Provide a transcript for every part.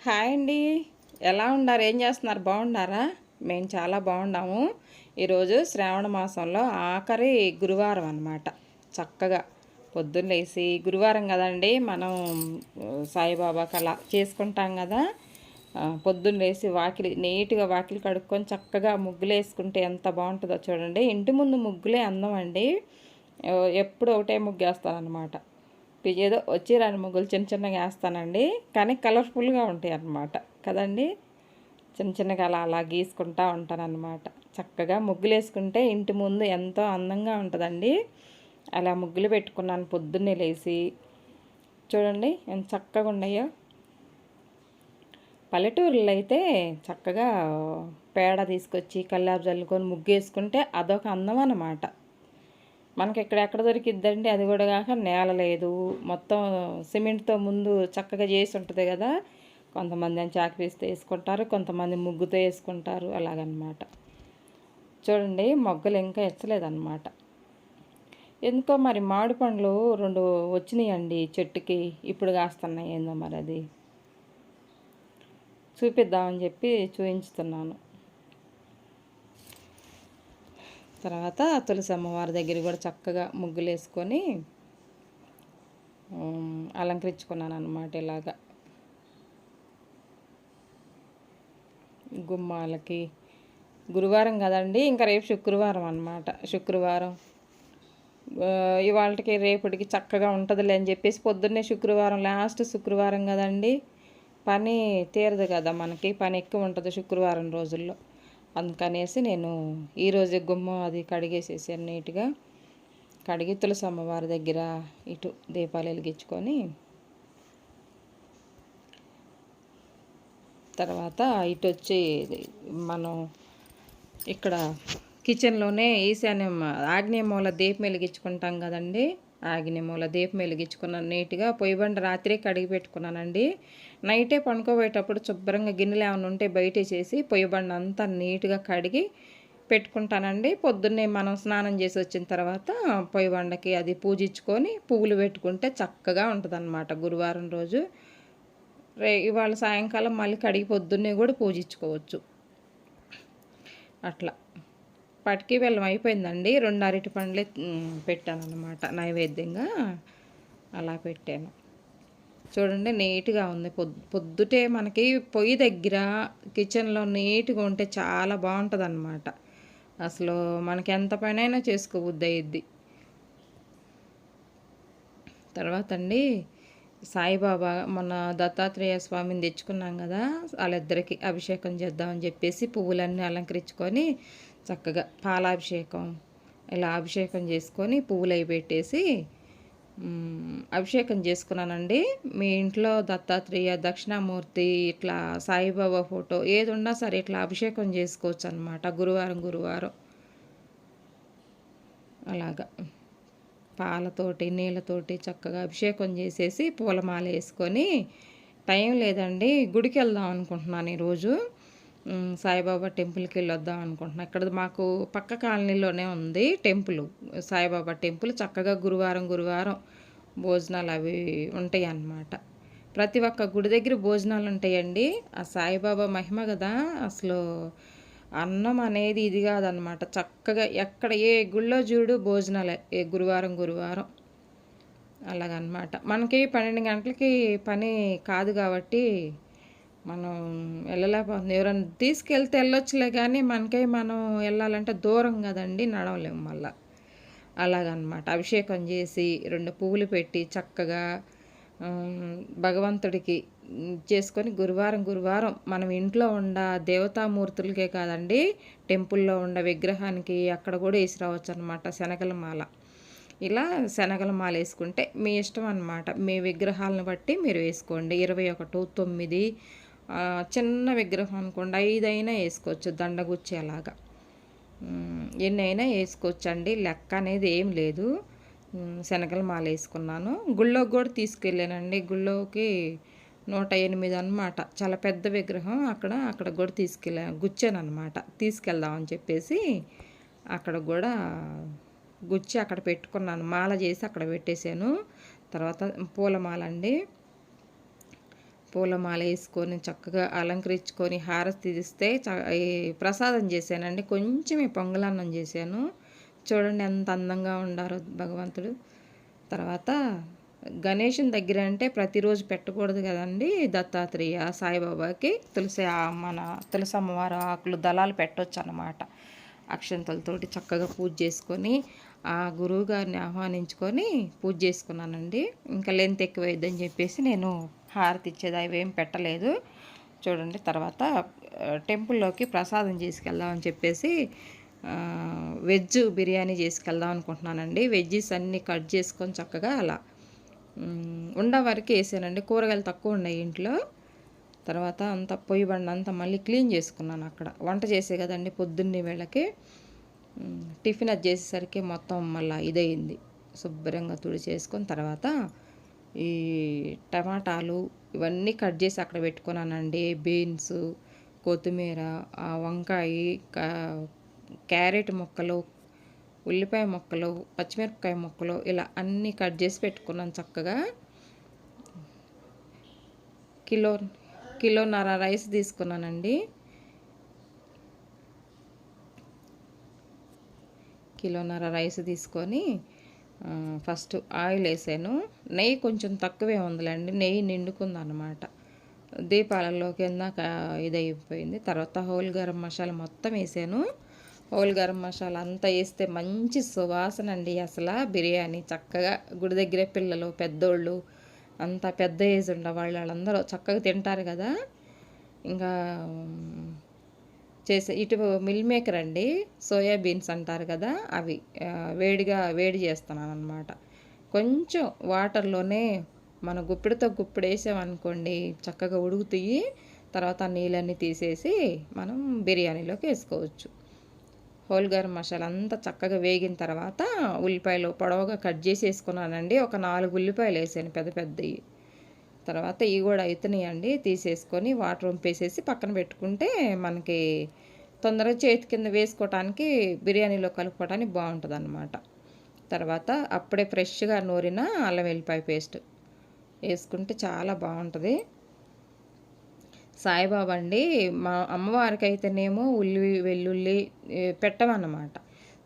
Hi అండి. ఎలా ఉన్నారు? ఏం చేస్తున్నారు? బాగున్నారా? మేము చాలా బాగున్నాము. ఈరోజు శ్రావణ మాసంలో ఆఖరి గురువారం అన్నమాట. చక్కగా పొద్దున్న లేసి గురువారం కదండి మనం సాయిబాబాకి అలా చేసుకుంటాం కదా. పొద్దున్న లేసి వాకిలి నీట్గా వాకిలి కడుక్కొని చక్కగా ముగ్గులు వేసుకుంటే ఎంత బాగుంటుందో చూడండి. ఇంటి ముందు ముగ్గులే అందం అండి. ఎప్పుడు ఒకటే ముగ్గు వేస్తానన్నమాట. ఏదో వచ్చి రెండు ముగ్గులు చిన్న చిన్నగా వేస్తానండి, కానీ కలర్ఫుల్గా ఉంటాయి అన్నమాట కదండి. చిన్న చిన్నగా అలా అలా గీసుకుంటూ ఉంటానన్నమాట. చక్కగా ముగ్గులు వేసుకుంటే ఇంటి ముందు ఎంతో అందంగా ఉంటుందండి. అలా ముగ్గులు పెట్టుకున్నాను పొద్దున్నే లేచి. చూడండి ఎంత చక్కగా ఉన్నాయో. పల్లెటూరులో అయితే చక్కగా పేడ తీసుకొచ్చి కల్లాపు చల్లుకొని ముగ్గు వేసుకుంటే అదొక అందం అన్నమాట. మనకి ఇక్కడ ఎక్కడ దొరికిద్దండి? అది కూడా కాక నేల లేదు, మొత్తం సిమెంట్తో ముందు చక్కగా చేసి ఉంటుంది కదా. కొంతమంది అని చాకుపీస్తో వేసుకుంటారు, కొంతమంది ముగ్గుతో వేసుకుంటారు, అలాగనమాట. చూడండి మొగ్గలు ఇంకా ఎచ్చలేదన్నమాట. ఎందుకో మరి మామిడి పండ్లు 2 వచ్చినాయండి చెట్టుకి, ఇప్పుడు కాస్తున్నాయి ఏందో మరి. అది చూపిద్దామని చెప్పి చూపించుతున్నాను. తర్వాత తులసి అమ్మవారి దగ్గర కూడా చక్కగా ముగ్గులు వేసుకొని అలంకరించుకున్నాను అన్నమాట. ఇలాగా గుమ్మాలకి గురువారం కదండి, ఇంకా రేపు శుక్రవారం అన్నమాట. శుక్రవారం ఇవాళకి రేపటికి చక్కగా ఉంటుందిలే అని చెప్పేసి పొద్దున్నే శుక్రవారం, లాస్ట్ శుక్రవారం కదండి, పని తీరదు కదా మనకి, పని ఎక్కువ ఉంటుంది శుక్రవారం రోజుల్లో. అందుకనేసి నేను ఈరోజు గుమ్మం అది కడిగేసేసాను నీట్గా. కడిగి తులసి అమ్మవారి దగ్గర ఇటు దీపాలు వెలిగించుకొని తర్వాత ఇటు వచ్చి మనం ఇక్కడ కిచెన్లోనే ఈశాన్యం ఆగ్నేయ మూల దీపం వెలిగించుకుంటాం కదండి. ఆగ్నేయ మూల దీపం వెలిగించుకున్నాను నీట్గా. పొయ్యి బండ రాత్రే కడిగి పెట్టుకున్నానండి. నైటే పండుకోబోయేటప్పుడు శుభ్రంగా గిన్నెలు ఏమైనా ఉంటే బయటేసేసి పొయ్యి బండ అంతా నీట్గా కడిగి పెట్టుకుంటానండి. పొద్దున్నే మనం స్నానం చేసి వచ్చిన తర్వాత పొయ్యి బండకి అది పూజించుకొని పువ్వులు పెట్టుకుంటే చక్కగా ఉంటుందన్నమాట గురువారం రోజు. ఇవాళ సాయంకాలం మళ్ళీ కడిగి పొద్దున్నే కూడా పూజించుకోవచ్చు. అట్లా పటికి బెల్లం అయిపోయిందండి. 2 అరటి పండ్లే పెట్టాను అనమాట నైవేద్యంగా. అలా పెట్టాను. చూడండి నీట్గా ఉంది. పొద్దుటే మనకి పొయ్యి దగ్గర కిచెన్లో నీట్గా ఉంటే చాలా బాగుంటుంది అన్నమాట. అసలు మనకి ఎంత పనైనా చేసుకోబుద్ది అయ్యిద్ది. తర్వాత అండి సాయిబాబా మొన్న దత్తాత్రేయ స్వామిని తెచ్చుకున్నాం కదా, వాళ్ళిద్దరికి అభిషేకం చేద్దామని చెప్పేసి పువ్వులన్నీ అలంకరించుకొని చక్కగా పాలాభిషేకం ఇలా అభిషేకం చేసుకొని పువ్వులు అవి పెట్టేసి అభిషేకం చేసుకున్నానండి. మీ ఇంట్లో దత్తాత్రేయ, దక్షిణామూర్తి, ఇట్లా సాయిబాబా ఫోటో ఏది ఉన్నా సరే ఇట్లా అభిషేకం చేసుకోవచ్చు అనమాట గురువారం గురువారం. అలాగా పాలతోటి నీళ్ళతోటి చక్కగా అభిషేకం చేసేసి పూలమాల వేసుకొని, టైం లేదండి గుడికి వెళ్దాం అనుకుంటున్నాను ఈరోజు. సాయిబాబా టెంపుల్కి వెళ్ళొద్దాం అనుకుంటున్నాను. ఇక్కడ మాకు పక్క కాలనీలోనే ఉంది టెంపుల్, సాయిబాబా టెంపుల్. చక్కగా గురువారం గురువారం భోజనాలు అవి ఉంటాయి అన్నమాట. ప్రతి ఒక్క గుడి దగ్గర భోజనాలు ఉంటాయండి. ఆ సాయిబాబా మహిమ కదా అసలు. అన్నం అనేది ఇది కాదనమాట. చక్కగా ఎక్కడ ఏ గుళ్ళో చూడు భోజనాలే ఏ గురువారం గురువారం. అలాగనమాట. మనకి 12 గంటలకి పని కాదు కాబట్టి మనం వెళ్ళలేకపోతుంది. ఎవరైనా తీసుకెళ్తే వెళ్ళొచ్చులే, కానీ మనకై మనం వెళ్ళాలంటే దూరం కదండి, నడవలేము మళ్ళా. అలాగనమాట. అభిషేకం చేసి 2 పువ్వులు పెట్టి చక్కగా భగవంతుడికి చేసుకొని గురువారం గురువారం మనం ఇంట్లో ఉండ దేవతామూర్తులకే కాదండి, టెంపుల్లో ఉండ విగ్రహానికి అక్కడ కూడా వేసి రావచ్చు అనమాట శనగల మాల. ఇలా శనగల మాల వేసుకుంటే మీ ఇష్టం అనమాట. మీ విగ్రహాలను బట్టి మీరు వేసుకోండి. 21, 9 చిన్న విగ్రహం అనుకోండి 5 అయినా వేసుకోవచ్చు, దండగుచ్చి అలాగా ఎన్ని అయినా వేసుకోవచ్చండి. లెక్క అనేది ఏం లేదు. శనగల మాల వేసుకున్నాను. గుళ్ళోకి కూడా తీసుకెళ్ళానండి. గుళ్ళోకి 108 అనమాట, చాలా పెద్ద విగ్రహం. అక్కడ కూడా గుచ్చాను అనమాట. తీసుకెళ్దామని చెప్పేసి అక్కడ కూడా గుచ్చి అక్కడ పెట్టుకున్నాను. మాల చేసి అక్కడ పెట్టేశాను. తర్వాత పూలమాల అండి. పూలమాల వేసుకొని చక్కగా అలంకరించుకొని హారతి ఇస్తే ఈ ప్రసాదం చేశానండి. కొంచెమే పొంగలన్నం చేశాను. చూడండి ఎంత అందంగా ఉండారో భగవంతుడు. తర్వాత గణేషుని దగ్గర అంటే ప్రతిరోజు పెట్టకూడదు కదండి. దత్తాత్రేయ సాయిబాబాకి మన తులసి అమ్మవారు ఆకులు దళాలు పెట్టవచ్చు అన్నమాట. అక్షంతలతోటి చక్కగా పూజ చేసుకొని ఆ గురువు గారిని ఆహ్వానించుకొని పూజ చేసుకున్నానండి. ఇంకా లెంత్ ఎక్కువైద్దని చెప్పేసి నేను హారతి ఇచ్చేది అవేం పెట్టలేదు. చూడండి తర్వాత టెంపుల్లోకి ప్రసాదం చేసుకెళ్దామని చెప్పేసి వెజ్ బిర్యానీ చేసుకెళ్దాం అనుకుంటున్నానండి. వెజ్జెస్ అన్నీ కట్ చేసుకొని చక్కగా అలా ఉండ వరకు వేసానండి. కూరగాయలు తక్కువ ఉన్నాయి ఇంట్లో. తర్వాత అంతా పొయ్యి బండి అంతా మళ్ళీ క్లీన్ చేసుకున్నాను. అక్కడ వంట చేసే కదండి పొద్దున్నే వేళకి టిఫిన్ అది చేసేసరికి మొత్తం మళ్ళీ ఇదయింది. శుభ్రంగా తుడిచేసుకొని తర్వాత ఈ టమాటాలు ఇవన్నీ కట్ చేసి అక్కడ పెట్టుకున్నానండి. బీన్స్, కొత్తిమీర, వంకాయ, క్యారెట్ ముక్కలు, ఉల్లిపాయ ముక్కలు, పచ్చిమిరపకాయ ముక్కలు ఇలా అన్నీ కట్ చేసి పెట్టుకున్నాను చక్కగా. కిలోన్నర రైస్ తీసుకున్నానండి. కిలోన్నర రైస్ తీసుకొని ఫస్ట్ ఆయిల్ వేసాను. నెయ్యి కొంచెం తక్కువే ఉందిలేండి. నెయ్యి నిండుకుందన్నమాట. దీపాలలో కింద ఇదైపోయింది. తర్వాత హోల్ గరం మసాలా మొత్తం వేసాను. హోల్ గరం మసాలా అంతా వేస్తే మంచి సువాసన అండి. అసలు బిర్యానీ చక్కగా గుడి దగ్గరే పిల్లలు పెద్దోళ్ళు అంతా పెద్ద ఏజ్ ఉండ వాళ్ళందరూ చక్కగా తింటారు కదా. ఇంకా ఇటు మిల్ మేకర్ అండి, సోయాబీన్స్ అంటారు కదా, అవి వేడి చేస్తున్నాను అనమాట. కొంచెం వాటర్లోనే మన గుప్పిడితో గుప్పిడి వేసామనుకోండి చక్కగా ఉడుకుతాయి. తర్వాత నీళ్ళన్నీ తీసేసి మనం బిర్యానీలోకి వేసుకోవచ్చు. హోల్ గరం మసాలా అంతా చక్కగా వేగిన తర్వాత ఉల్లిపాయలు పొడవుగా కట్ చేసి వేసుకున్నానండి. ఒక 4 ఉల్లిపాయలు వేసాను పెద్ద పెద్దవి. తర్వాత ఇవి కూడా అవుతున్నాయండి. తీసేసుకొని వాటర్ వంపేసేసి పక్కన పెట్టుకుంటే మనకి తొందరగా చేతి కింద వేసుకోవటానికి బిర్యానీలో కలుపుకోవడానికి బాగుంటుంది అన్నమాట. తర్వాత అప్పుడే ఫ్రెష్గా నూరిన అల్లం వెల్లిపాయ పేస్ట్ వేసుకుంటే చాలా బాగుంటుంది. సాయిబాబా అండి మా అమ్మవారికి అయితేనేమో వెల్లుల్లి పెట్టమన్నమాట.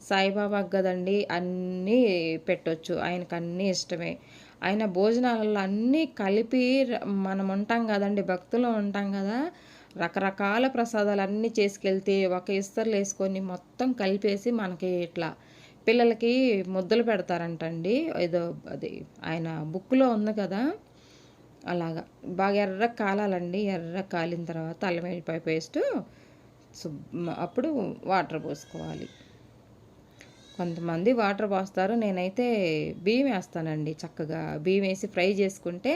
సాయిబాబాకి కదండి అన్నీ పెట్టవచ్చు. ఆయనకు అన్నీ ఇష్టమే. ఆయన భోజనాలలో అన్నీ కలిపి మనం ఉంటాం కదండి, భక్తులు ఉంటాం కదా, రకరకాల ప్రసాదాలు అన్నీ చేసుకెళ్తే ఒక ఇస్తర్లు వేసుకొని మొత్తం కలిపేసి మనకి ఇట్లా పిల్లలకి ముద్దలు పెడతారంటండి. ఏదో అది ఆయన బుక్లో ఉంది కదా, అలాగా బాగా ఎర్ర కాలాలండి. ఎర్ర కాలిన తర్వాత అల్లం వెల్లిపాయ పేస్టు అప్పుడు వాటర్ పోసుకోవాలి. కొంతమంది వాటర్ పోస్తారు, నేనైతే బియ్యం వేస్తానండి. చక్కగా బియ్యం వేసి ఫ్రై చేసుకుంటే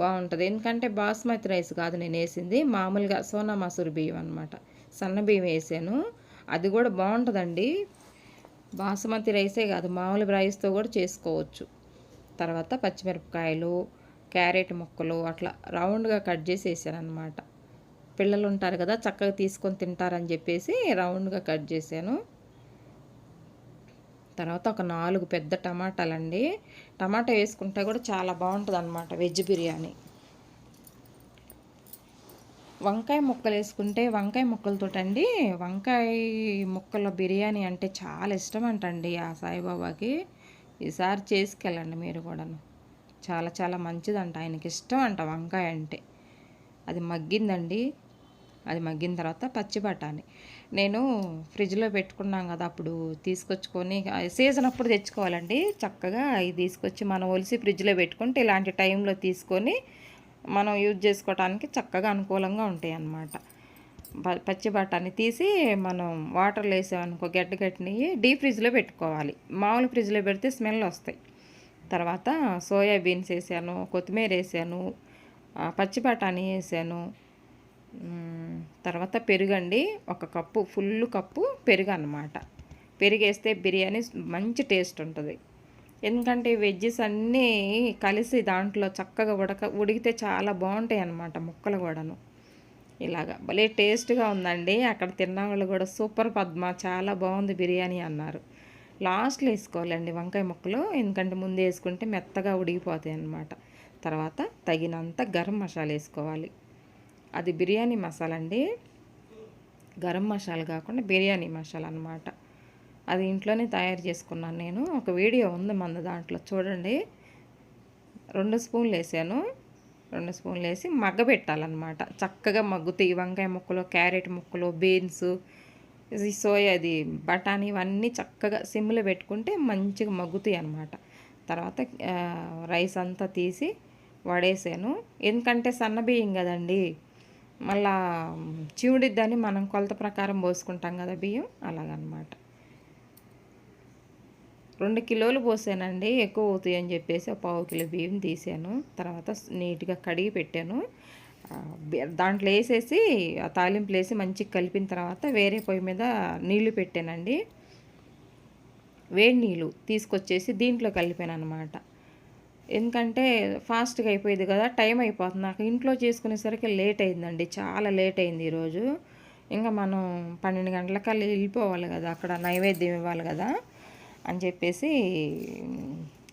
బాగుంటుంది. ఎందుకంటే బాస్మతి రైస్ కాదు నేను వేసింది, మామూలుగా సోనా మసూరి బియ్యం అనమాట. సన్న బియ్యం వేసాను, అది కూడా బాగుంటుందండి. బాస్మతి రైసే కాదు మామూలు రైస్తో కూడా చేసుకోవచ్చు. తర్వాత పచ్చిమిరపకాయలు, క్యారెట్ ముక్కలు అట్లా రౌండ్గా కట్ చేసి వేసాను అనమాట. పిల్లలు ఉంటారు కదా చక్కగా తీసుకొని తింటారని చెప్పేసి రౌండ్గా కట్ చేశాను. తర్వాత ఒక 4 పెద్ద టమాటాలండి. టమాటా వేసుకుంటే కూడా చాలా బాగుంటుంది అనమాట వెజ్ బిర్యానీ. వంకాయ ముక్కలు వేసుకుంటే వంకాయ ముక్కలతోటండి, వంకాయ ముక్కల బిర్యానీ అంటే చాలా ఇష్టం అంటండి ఆ సాయిబాబాకి. ఈసారి చేసుకెళ్ళండి మీరు కూడాను. చాలా చాలా మంచిదంట, ఆయనకి ఇష్టం అంట వంకాయ అంటే. అది మగ్గిందండి. అది మగ్గిన తర్వాత పచ్చి బఠానీ నేను ఫ్రిడ్జ్లో పెట్టుకున్నాం కదా, అప్పుడు తీసుకొచ్చుకొని సీజన్ అప్పుడు తెచ్చుకోవాలండి. చక్కగా అవి తీసుకొచ్చి మనం ఒలిసి ఫ్రిడ్జ్లో పెట్టుకుంటే ఇలాంటి టైంలో తీసుకొని మనం యూజ్ చేసుకోవడానికి చక్కగా అనుకూలంగా ఉంటాయి అన్నమాట. పచ్చి బఠానీ తీసి మనం వాటర్లో వేసామనుకో గట్టినవి డీప్ ఫ్రిడ్జ్లో పెట్టుకోవాలి. మామూలు ఫ్రిడ్జ్లో పెడితే స్మెల్ వస్తాయి. తర్వాత సోయాబీన్స్ వేసాను, కొత్తిమీర వేసాను, పచ్చి బఠానీ వేసాను. తర్వాత పెరుగండి, 1 కప్పు ఫుల్ కప్పు పెరుగు అన్నమాట. పెరుగు వేస్తే బిర్యానీ మంచి టేస్ట్ ఉంటుంది. ఎందుకంటే వెజ్జెస్ అన్నీ కలిసి దాంట్లో చక్కగా ఉడికితే చాలా బాగుంటాయి అన్నమాట ముక్కలు కూడాను. ఇలాగా భలే టేస్ట్గా ఉందండి. అక్కడ తిన్న వాళ్ళు కూడా సూపర్ పద్మ చాలా బాగుంది బిర్యానీ అన్నారు. లాస్ట్లో వేసుకోవాలండి వంకాయ ముక్కలు, ఎందుకంటే ముందు వేసుకుంటే మెత్తగా ఉడికిపోతాయి అన్నమాట. తర్వాత తగినంత గరం మసాలా వేసుకోవాలి. అది బిర్యానీ మసాలా అండి, గరం మసాలా కాకుండా బిర్యానీ మసాలా అన్నమాట. అది ఇంట్లోనే తయారు చేసుకున్నాను నేను. ఒక వీడియో ఉంది మన దాంట్లో చూడండి. 2 స్పూన్లు వేసాను. 2 స్పూన్లు వేసి మగ్గబెట్టాలన్నమాట. చక్కగా మగ్గుతాయి. వంకాయ ముక్కలు, క్యారెట్ ముక్కలు, బీన్స్, సోయా, అది బఠానీ, ఇవన్నీ చక్కగా సిమ్లో పెట్టుకుంటే మంచిగా మగ్గుతాయి అన్నమాట. తర్వాత రైస్ అంతా తీసి వడేసాను. ఎందుకంటే సన్న బియ్యం కదండి, మళ్ళా చివుడిద్దని మనం కొలత ప్రకారం పోసుకుంటాం కదా బియ్యం, అలాగనమాట. 2 కిలోలు పోసానండి, ఎక్కువ అవుతాయి అని చెప్పేసి 1/2 కిలో బియ్యం తీసాను. తర్వాత నీట్గా కడిగి పెట్టాను. దాంట్లో వేసేసి ఆ తాలింపులు వేసి మంచిగా కలిపిన తర్వాత వేరే పొయ్యి మీద నీళ్లు పెట్టానండి. వేడి నీళ్ళు తీసుకొచ్చేసి దీంట్లో కలిపాను అనమాట. ఎందుకంటే ఫాస్ట్గా అయిపోయింది కదా, టైం అయిపోతుంది. నాకు ఇంట్లో చేసుకునేసరికి లేట్ అయిందండి, చాలా లేట్ అయింది ఈరోజు. ఇంకా మనం 12 గంటలకల్లా వెళ్ళిపోవాలి కదా, అక్కడ నైవేద్యం ఇవ్వాలి కదా అని చెప్పేసి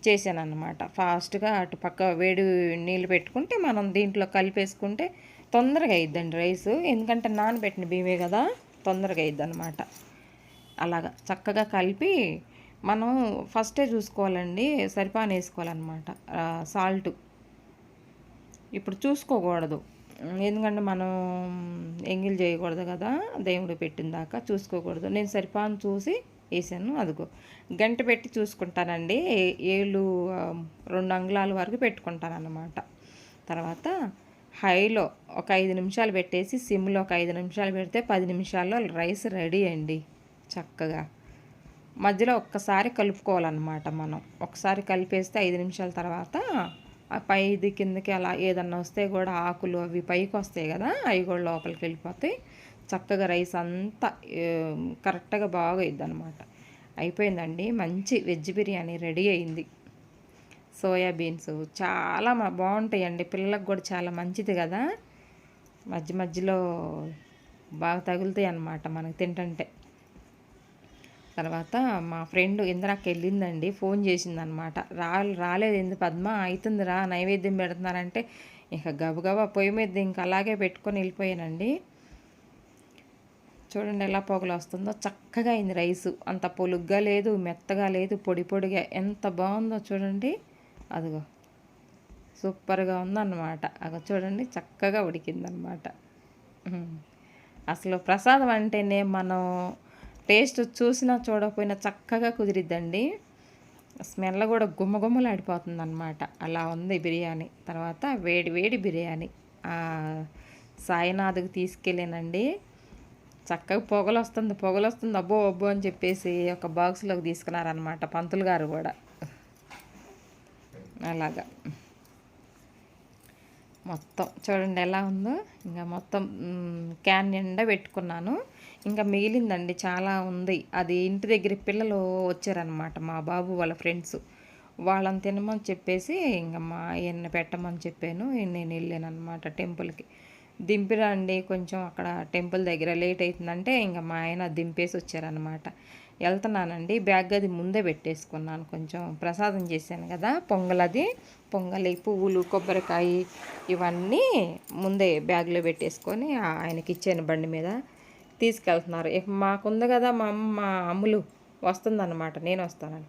చేశాను అన్నమాట. ఫాస్ట్గా అటు పక్క వేడి నీళ్ళు పెట్టుకుంటే మనం దీంట్లో కలిపేసుకుంటే తొందరగా అయిద్దండి రైసు. ఎందుకంటే నానబెట్టిన బియ్యమే కదా, తొందరగా అయిద్ది అనమాట. అలాగా చక్కగా కలిపి మనం ఫస్టే చూసుకోవాలండి, సరిపాను వేసుకోవాలన్నమాట సాల్ట్. ఇప్పుడు చూసుకోకూడదు, ఎందుకంటే మనం ఎంగిల్ చేయకూడదు కదా, దేవుడు పెట్టిన దాకా చూసుకోకూడదు. నేను సరిపాను చూసి వేసాను. అదిగో గంట పెట్టి చూసుకుంటానండి, 2 అంగుళాల వరకు పెట్టుకుంటాను అన్నమాట. తర్వాత హైలో ఒక 5 నిమిషాలు పెట్టేసి సిమ్లో ఒక 5 నిమిషాలు పెడితే 10 నిమిషాల్లో రైస్ రెడీ అండి. చక్కగా మధ్యలో ఒక్కసారి కలుపుకోవాలన్నమాట. మనం ఒకసారి కలిపేస్తే 5 నిమిషాల తర్వాత ఆ పైది కిందకి అలా ఏదన్నా వస్తే కూడా ఆకులు అవి పైకి వస్తాయి కదా, అవి కూడా లోపలికి వెళ్ళిపోతాయి. చక్కగా రైస్ అంతా కరెక్ట్గా బాగా అయింది అనమాట. అయిపోయిందండి, మంచి వెజ్ బిర్యానీ రెడీ అయింది. సోయాబీన్స్ చాలా బాగుంటాయండి, పిల్లలకు కూడా చాలా మంచిది కదా, మధ్య మధ్యలో బాగా తగులుతాయి అన్నమాట మనకు తింటుంటే. తర్వాత మా ఫ్రెండ్ ఇంద్రాకి వెళ్ళిందండి, ఫోన్ చేసిందనమాట. రాలేదు ఎందుకు పద్మ, అవుతుందిరా నైవేద్యం పెడుతున్నారంటే ఇక గబగబా పొయ్యి మీద ఇంక అలాగే పెట్టుకొని వెళ్ళిపోయానండి. చూడండి ఎలా పొగలు వస్తుందో, చక్కగా అయింది రైసు. అంత పొలుగ్గా లేదు, మెత్తగా లేదు, పొడి పొడిగా ఎంత బాగుందో చూడండి. అదిగో సూపర్గా ఉందన్నమాట. అగో చూడండి చక్కగా ఉడికిందనమాట. అసలు ప్రసాదం అంటేనే మనం టేస్ట్ చూసినా చూడకపోయినా చక్కగా కుదిరిద్దండి. స్మెల్ కూడా గుమ్మగుమ్మలాడిపోతుంది అనమాట, అలా ఉంది బిర్యానీ. తర్వాత వేడి వేడి బిర్యానీ సాయినాథ్కి తీసుకెళ్ళానండి. చక్కగా పొగలు వస్తుంది, అబ్బో అబ్బో అని చెప్పేసి ఒక బాక్స్లోకి తీసుకున్నారనమాట పంతులు గారు కూడా. అలాగా మొత్తం చూడండి ఎలా ఉందో. ఇంకా మొత్తం క్యాన్ నిండా పెట్టుకున్నాను. ఇంకా మిగిలిందండి, చాలా ఉంది. అది ఇంటి దగ్గర పిల్లలు వచ్చారనమాట, మా బాబు వాళ్ళ ఫ్రెండ్స్, వాళ్ళని తినమని చెప్పేసి ఇంకా మా ఆయన్ని పెట్టమని చెప్పాను. నేను వెళ్ళాను అనమాట టెంపుల్కి. దింపిరండి కొంచెం, అక్కడ టెంపుల్ దగ్గర లేట్ అవుతుందంటే ఇంకా మా ఆయన దింపేసి వచ్చారనమాట. వెళ్తున్నానండి, బ్యాగ్ అది ముందే పెట్టేసుకున్నాను. కొంచెం ప్రసాదం చేశాను కదా, పొంగలి, పువ్వులు, కొబ్బరికాయ ఇవన్నీ ముందే బ్యాగ్లో పెట్టేసుకొని ఆయనకి ఇచ్చాను. బండి మీద తీసుకెళ్తున్నారు. ఇక మాకుంది కదా, మా అమ్ములు వస్తుందన్నమాట, నేను వస్తానని.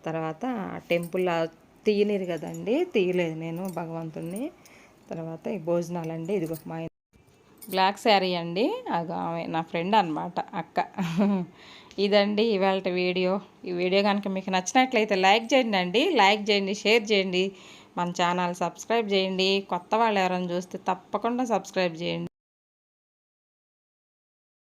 తర్వాత టెంపుల్ తీయనిరు కదండి, తీయలేదు నేను భగవంతుడిని. తర్వాత ఈ భోజనాలండి, ఇదిగో మా బ్లాక్ శారీ అండి, ఆమె నా ఫ్రెండ్ అనమాట, అక్క. ఇదండి ఇవాళ వీడియో. ఈ వీడియో కనుక మీకు నచ్చినట్లయితే లైక్ చేయండి, షేర్ చేయండి, మన ఛానల్ సబ్స్క్రైబ్ చేయండి. కొత్త వాళ్ళు ఎవరైనా చూస్తే తప్పకుండా సబ్స్క్రైబ్ చేయండి.